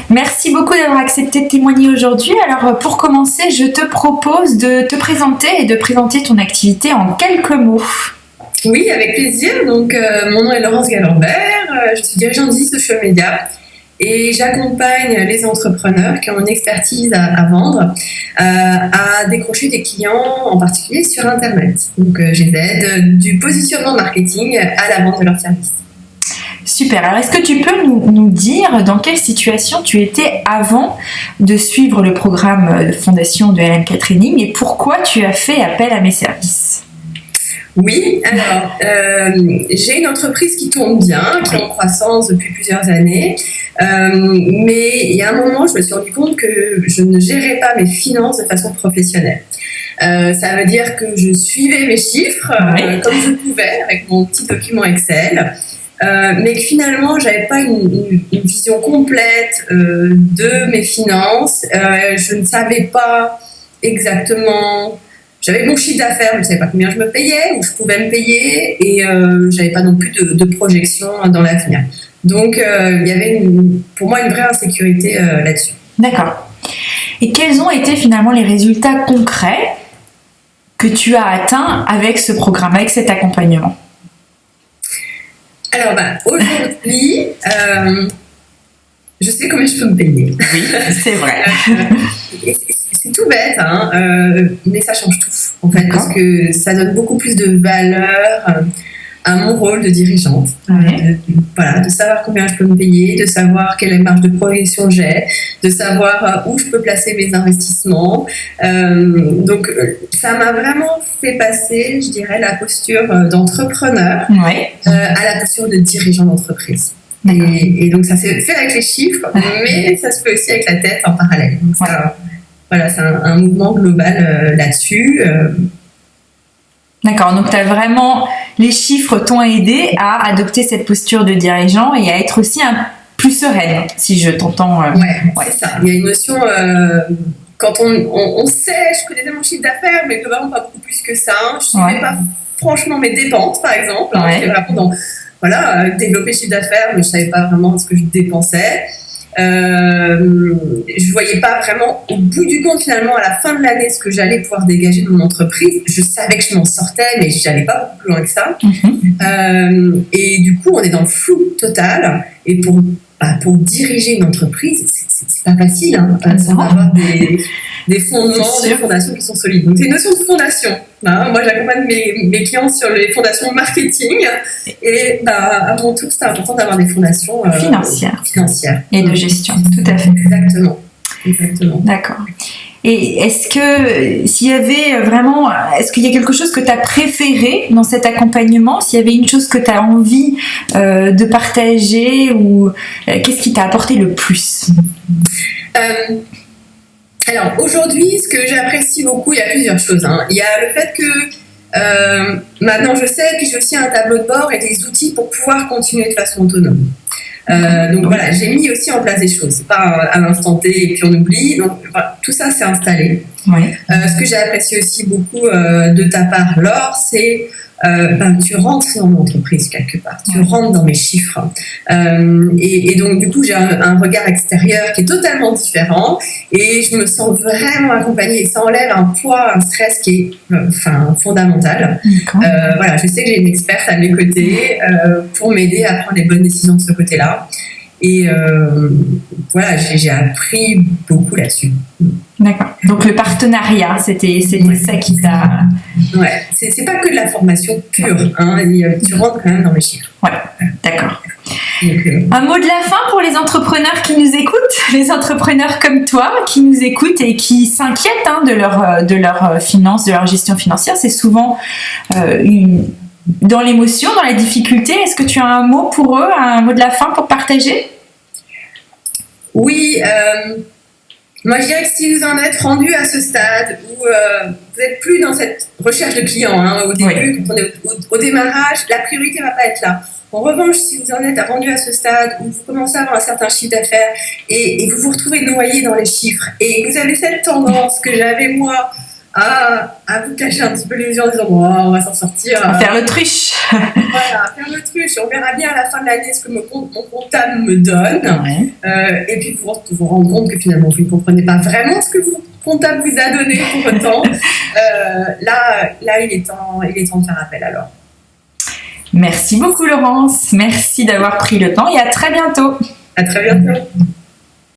Merci beaucoup d'avoir accepté de témoigner aujourd'hui. Alors, pour commencer, je te propose de te présenter et de présenter ton activité en quelques mots. Oui, avec plaisir. Donc, mon nom est Laurence Galambert, je suis dirigeante d'e-social media et j'accompagne les entrepreneurs qui ont une expertise à vendre à décrocher des clients, en particulier sur Internet. Donc, je les aide du positionnement marketing à la vente de leurs services. Super. Alors, est-ce que tu peux nous dire dans quelle situation tu étais avant de suivre le programme de fondation de LMK Training et pourquoi tu as fait appel à mes services ? Oui, alors, j'ai une entreprise qui tourne bien, qui est en croissance depuis plusieurs années, mais il y a un moment, je me suis rendu compte que je ne gérais pas mes finances de façon professionnelle. Ça veut dire que je suivais mes chiffres comme je pouvais avec mon petit document Excel, mais que finalement, j'avais pas une vision complète de mes finances. Je ne savais pas exactement... J'avais mon chiffre d'affaires, je ne savais pas combien je me payais, où je pouvais me payer, et je n'avais pas non plus de projection dans l'avenir. Donc, il y avait pour moi une vraie insécurité là-dessus. D'accord. Et quels ont été finalement les résultats concrets que tu as atteints avec ce programme, avec cet accompagnement ? Alors, aujourd'hui, je sais combien je peux me payer. Oui, c'est vrai. C'est tout bête, hein, mais ça change tout, en fait, parce que ça donne beaucoup plus de valeur à mon rôle de dirigeante. De savoir combien je peux me payer, de savoir quelle marge de progression j'ai, de savoir où je peux placer mes investissements. Donc, ça m'a vraiment fait passer, je dirais, la posture d'entrepreneur à la posture de dirigeant d'entreprise. Et donc, ça s'est fait avec les chiffres, mais ça se fait aussi avec la tête en parallèle. Donc, voilà, c'est un mouvement global là-dessus. D'accord, donc les chiffres t'ont aidé à adopter cette posture de dirigeant et à être aussi plus sereine, si je t'entends. C'est ça. Il y a une notion, quand on sait, je connaissais mon chiffre d'affaires, mais globalement pas beaucoup plus que ça. Je ne savais pas franchement mes dépenses, par exemple. J'étais vraiment dans développer le chiffre d'affaires, mais je ne savais pas vraiment ce que je dépensais. Je voyais pas vraiment au bout du compte finalement à la fin de l'année ce que j'allais pouvoir dégager de mon entreprise. Je savais que je m'en sortais, mais j'allais pas beaucoup plus loin que ça. Et du coup, on est dans le flou total. Et pour diriger une entreprise, c'est pas facile. D'avoir des fondements, des fondations qui sont solides. Donc c'est une notion de fondation. Moi, j'accompagne mes clients sur les fondations marketing. Et avant tout, c'est important d'avoir des fondations financières. Et de gestion, tout à fait. Exactement. D'accord. Et est-ce qu'il y a quelque chose que tu as préféré dans cet accompagnement ? S'il y avait une chose que tu as envie de partager ou qu'est-ce qui t'a apporté le plus ? Alors aujourd'hui, ce que j'apprécie beaucoup, il y a plusieurs choses. Il y a le fait que maintenant je sais, puis j'ai aussi un tableau de bord et des outils pour pouvoir continuer de façon autonome. Donc voilà, j'ai mis aussi en place des choses. C'est pas à l'instant T et puis on oublie. Donc voilà, tout ça c'est installé. Ce que j'ai apprécié aussi beaucoup de ta part, Laure, c'est tu rentres dans mon entreprise quelque part, tu rentres dans mes chiffres. Et donc du coup j'ai un regard extérieur qui est totalement différent et je me sens vraiment accompagnée et ça enlève un poids, un stress qui est fondamental. Voilà, je sais que j'ai une experte à mes côtés pour m'aider à prendre les bonnes décisions de ce côté-là. Et voilà, j'ai appris beaucoup là-dessus. D'accord. Donc le partenariat, c'était ça qui t'a... Ouais, c'est pas que de la formation pure, tu rentres quand même dans mes chiffres. Ouais, d'accord. Un mot de la fin pour les entrepreneurs qui nous écoutent, les entrepreneurs comme toi qui nous écoutent et qui s'inquiètent de leur finances, de leur gestion financière. C'est souvent dans l'émotion, dans la difficulté. Est-ce que tu as un mot pour eux, un mot de la fin pour partager ? Oui, moi je dirais que si vous en êtes rendu à ce stade où vous n'êtes plus dans cette recherche de clients, au début, quand on est au démarrage, la priorité ne va pas être là. En revanche, si vous en êtes rendu à ce stade où vous commencez à avoir un certain chiffre d'affaires et vous vous retrouvez noyé dans les chiffres et que vous avez cette tendance que j'avais moi à vous cacher un petit peu les yeux en disant on va s'en sortir. À faire l'autruche. Voilà, faire l'autruche. On verra bien à la fin de l'année ce que mon comptable me donne. Ouais. Et puis vous rendre compte que finalement vous ne comprenez pas vraiment ce que votre comptable vous a donné pour autant. Là, il est temps de faire appel alors. Merci beaucoup Laurence, merci d'avoir pris le temps et à très bientôt. À très bientôt.